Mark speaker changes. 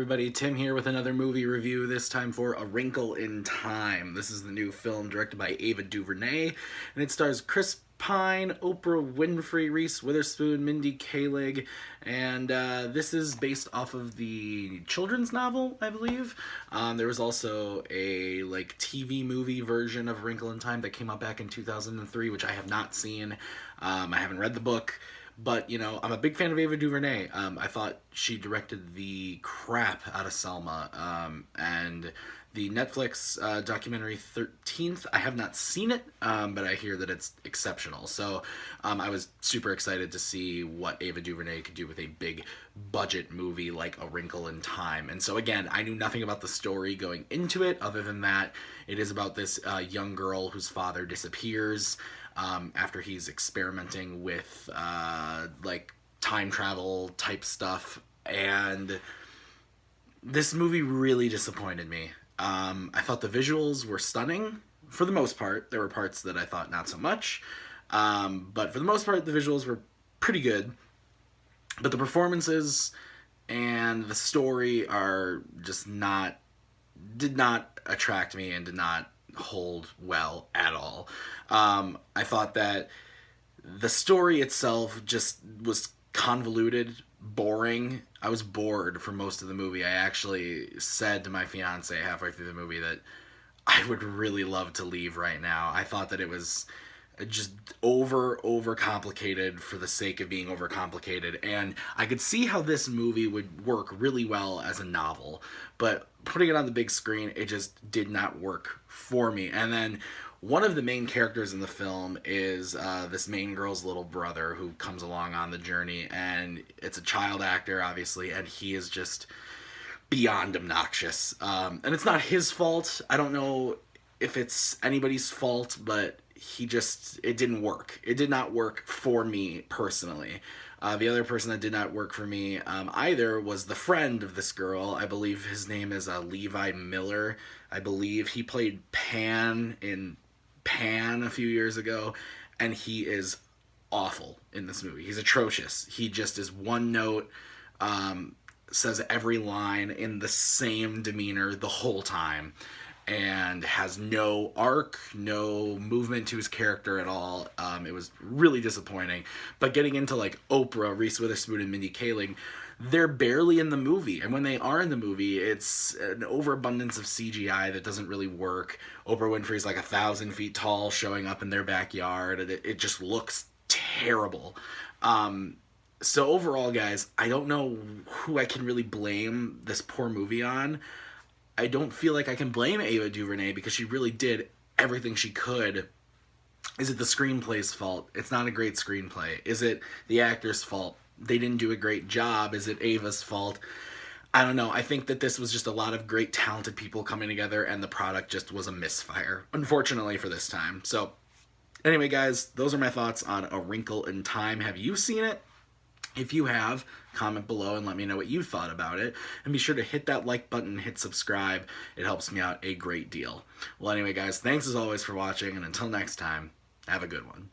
Speaker 1: everybody, Tim here with another movie review, this time for A Wrinkle in Time. This is the new film directed by Ava Duvernay, and it stars Chris Pine, Oprah Winfrey, Reese Witherspoon, Mindy Kaling, and this is based off of the children's novel, I believe. There was also a TV movie version of A Wrinkle in Time that came out back in 2003, which I have not seen. I haven't read the book. But, you know, I'm a big fan of Ava DuVernay. I thought she directed the crap out of Selma. And the Netflix documentary 13th, I have not seen it, but I hear that it's exceptional. So I was super excited to see what Ava DuVernay could do with a big budget movie like A Wrinkle in Time. And so again, I knew nothing about the story going into it, other than that it is about this young girl whose father disappears. After he's experimenting with time travel type stuff, and this movie really disappointed me. I thought the visuals were stunning for the most part. There were parts that I thought not so much, but for the most part the visuals were pretty good. But the performances and the story are just did not attract me and did not hold well at all. I thought that the story itself just was convoluted, boring. I was bored for most of the movie. I actually said to my fiance halfway through the movie that I would really love to leave right now. I thought that it was just over complicated for the sake of being over complicated, and I could see how this movie would work really well as a novel, but putting it on the big screen, it just did not work for me. And then one of the main characters in the film is this main girl's little brother who comes along on the journey, and it's a child actor, obviously, and he is just beyond obnoxious. And it's not his fault. I don't know if it's anybody's fault, but it didn't work. It did not work for me personally. The other person that did not work for me either was the friend of this girl. I believe his name is Levi Miller. I believe he played Pan in Pan a few years ago, and he is awful in this movie. He's atrocious. He just is one note, says every line in the same demeanor the whole time, and has no arc, no movement to his character at all. It was really disappointing. But getting into Oprah, Reese Witherspoon, and Mindy Kaling, they're barely in the movie. And when they are in the movie, it's an overabundance of CGI that doesn't really work. Oprah Winfrey's 1,000 feet tall showing up in their backyard. It just looks terrible. So overall, guys, I don't know who I can really blame this poor movie on. I don't feel like I can blame Ava DuVernay because she really did everything she could. Is it the screenplay's fault? It's not a great screenplay. Is it the actor's fault? They didn't do a great job. Is it Ava's fault? I don't know. I think that this was just a lot of great talented people coming together, and the product just was a misfire, unfortunately, for this time. So anyway, guys, those are my thoughts on A Wrinkle in Time. Have you seen it? If you have, comment below and let me know what you thought about it. And be sure to hit that like button and hit subscribe. It helps me out a great deal. Well, anyway, guys, thanks as always for watching, and until next time, have a good one.